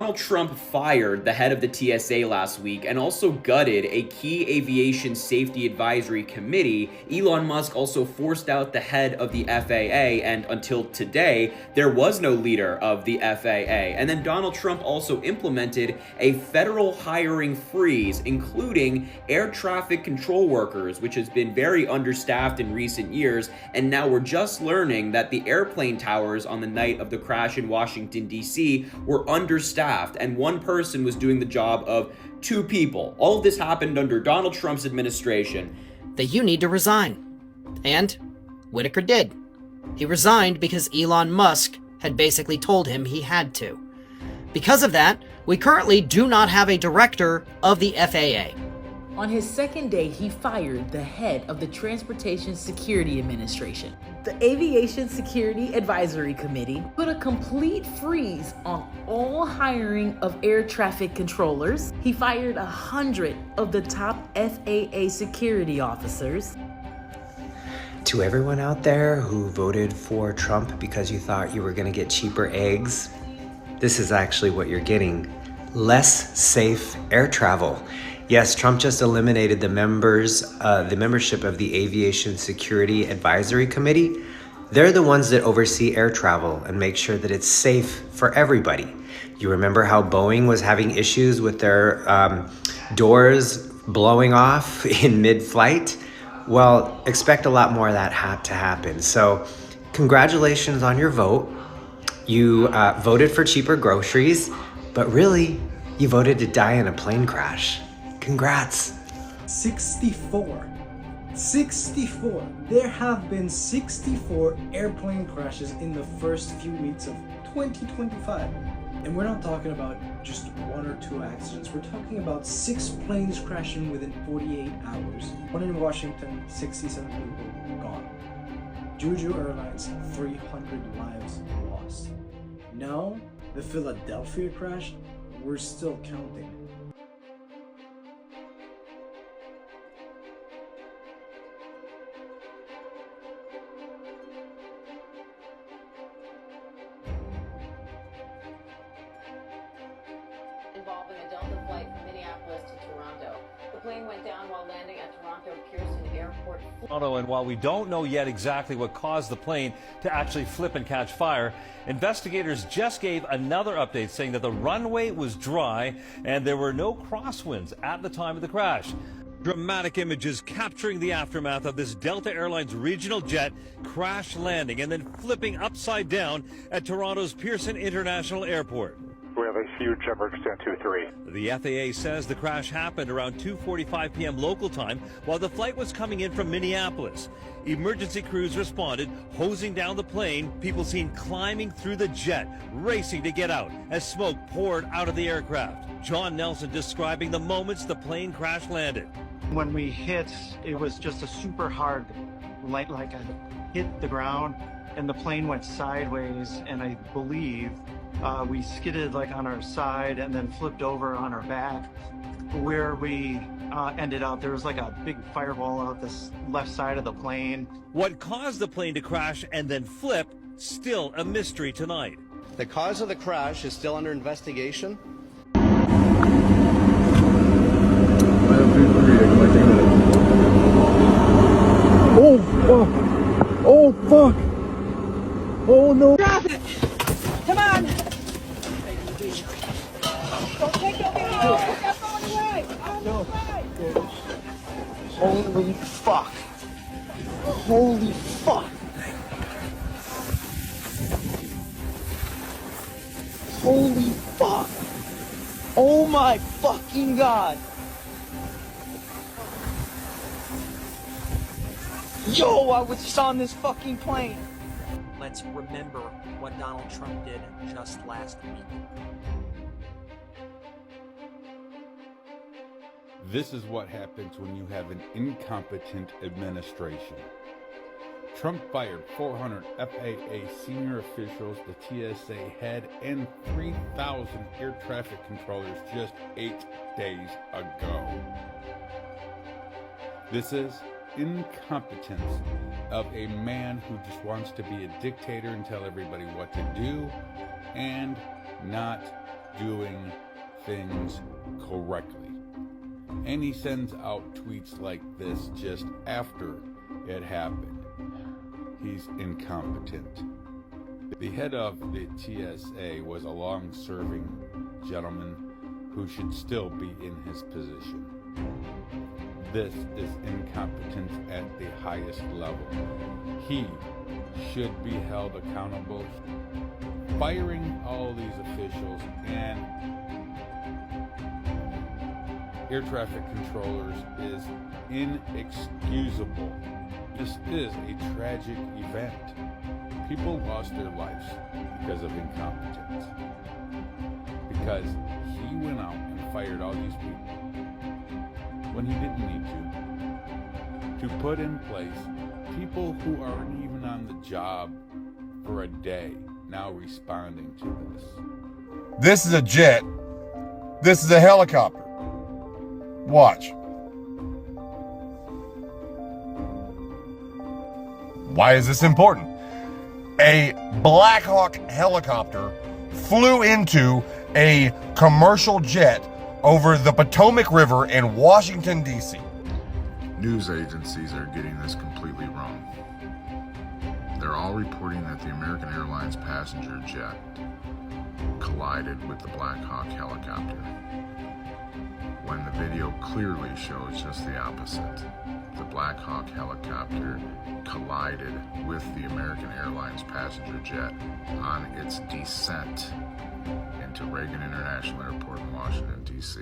Donald Trump fired the head of the TSA last week and also gutted a key aviation safety advisory committee. Elon Musk also forced out the head of the FAA, and until today, there was no leader of the FAA. And then Donald Trump also implemented a federal hiring freeze, including air traffic control workers, which has been very understaffed in recent years. And now we're just learning that the airplane towers on the night of the crash in Washington, D.C. were understaffed, and one person was doing the job of two people. All of this happened under Donald Trump's administration. That you need to resign. And Whitaker did. He resigned because Elon Musk had basically told him he had to. Because of that, we currently do not have a director of the FAA. On his second day, he fired the head of the Transportation Security Administration. The Aviation Security Advisory Committee put a complete freeze on all hiring of air traffic controllers. He fired 100 of the top FAA security officers. To everyone out there who voted for Trump because you thought you were going to get cheaper eggs, this is actually what you're getting. Less safe air travel. Yes, Trump just eliminated the membership of the Aviation Security Advisory Committee. They're the ones that oversee air travel and make sure that it's safe for everybody. You remember how Boeing was having issues with their doors blowing off in mid-flight? Well, expect a lot more of that to happen. So congratulations on your vote. You voted for cheaper groceries, but really, you voted to die in a plane crash. Congrats. 64. There have been 64 airplane crashes in the first few weeks of 2025. And we're not talking about just one or two accidents. We're talking about 6 planes crashing within 48 hours. One in Washington, 67 people gone. Juju Airlines, 300 lives lost. Now, the Philadelphia crash, we're still counting. Involving a Delta flight from Minneapolis to Toronto. The plane went down while landing at Toronto Pearson Airport. And while we don't know yet exactly what caused the plane to actually flip and catch fire, investigators just gave another update saying that the runway was dry and there were no crosswinds at the time of the crash. Dramatic images capturing the aftermath of this Delta Airlines regional jet crash landing and then flipping upside down at Toronto's Pearson International Airport. We have a huge emergency on 23. The FAA says the crash happened around 2:45 p.m. local time while the flight was coming in from Minneapolis. Emergency crews responded, hosing down the plane, people seen climbing through the jet, racing to get out as smoke poured out of the aircraft. John Nelson describing the moments the plane crash landed. When we hit, it was just a super hard, like I hit the ground and the plane went sideways, and I believe we skidded like on our side and then flipped over on our back. Where we ended up, there was like a big fireball out this left side of the plane. What caused the plane to crash and then flip, still a mystery tonight. The cause of the crash is still under investigation. Oh fuck! Oh fuck! Oh no! Come on! Don't take no video! Step on the way! On the way! Holy fuck! Holy fuck! Holy fuck! Oh my fucking god! Yo, I was just on this fucking plane! Let's remember what Donald Trump did just last week. This is what happens when you have an incompetent administration. Trump fired 400 FAA senior officials, the TSA head, and 3,000 air traffic controllers just 8 days ago. This is incompetence of a man who just wants to be a dictator and tell everybody what to do and not doing things correctly. And he sends out tweets like this just after it happened. He's incompetent. The head of the TSA was a long-serving gentleman who should still be in his position. This is incompetence at the highest level. He should be held accountable. Firing all these officials and air traffic controllers is inexcusable. This is a tragic event. People lost their lives because of incompetence. Because he went out and fired all these people when he didn't need to put in place people who aren't even on the job for a day now responding to this. This is a jet. This is a helicopter. Watch. Why is this important? A Black Hawk helicopter flew into a commercial jet over the Potomac River in Washington, D.C. News agencies are getting this completely wrong. They're all reporting that the American Airlines passenger jet collided with the Black Hawk helicopter, when the video clearly shows just the opposite. The Black Hawk helicopter collided with the American Airlines passenger jet on its descent into Reagan International Airport in Washington, D.C.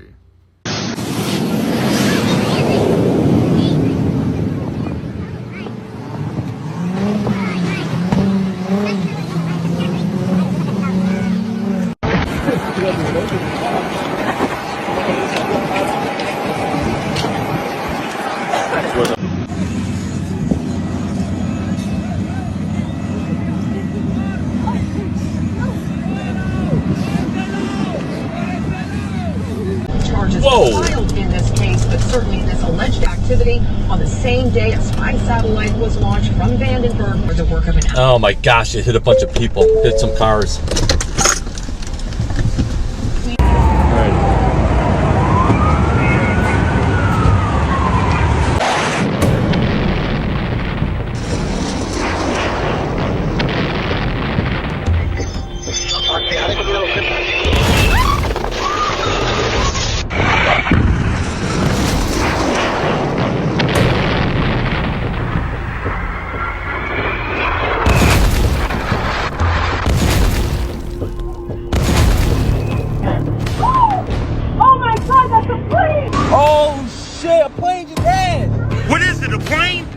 Filed in this case, but certainly this alleged activity on the same day a spy satellite was launched from Vandenberg for the work of an... Oh my gosh, it hit a bunch of people, hit some cars.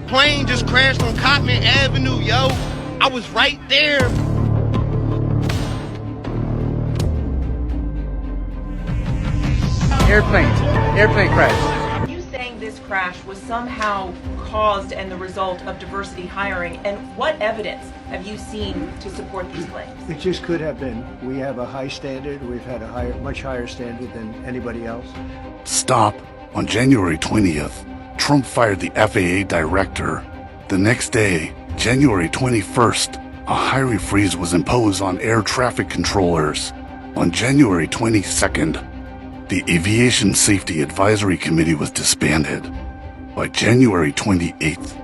Plane just crashed on Cotman Avenue, yo. I was right there. Airplane crash. Are you saying this crash was somehow caused and the result of diversity hiring? And what evidence have you seen to support these claims? It just could have been. We have a high standard. We've had a much higher standard than anybody else. Stop. On January 20th, Trump fired the FAA director. The next day, January 21st, a hiring freeze was imposed on air traffic controllers. On January 22nd, the Aviation Safety Advisory Committee was disbanded. By January 28th,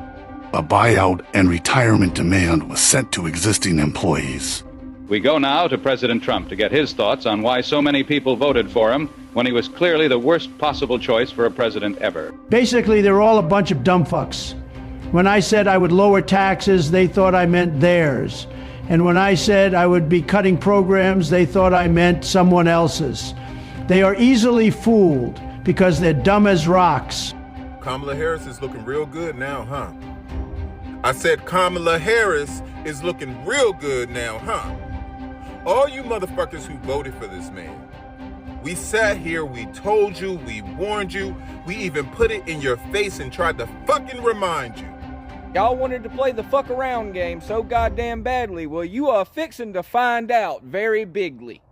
a buyout and retirement demand was sent to existing employees. We go now to President Trump to get his thoughts on why so many people voted for him when he was clearly the worst possible choice for a president ever. Basically, they're all a bunch of dumb fucks. When I said I would lower taxes, they thought I meant theirs. And when I said I would be cutting programs, they thought I meant someone else's. They are easily fooled because they're dumb as rocks. Kamala Harris is looking real good now, huh? I said Kamala Harris is looking real good now, huh? All you motherfuckers who voted for this man, we sat here, we told you, we warned you, we even put it in your face and tried to fucking remind you. Y'all wanted to play the fuck around game so goddamn badly. Well, you are fixing to find out very bigly.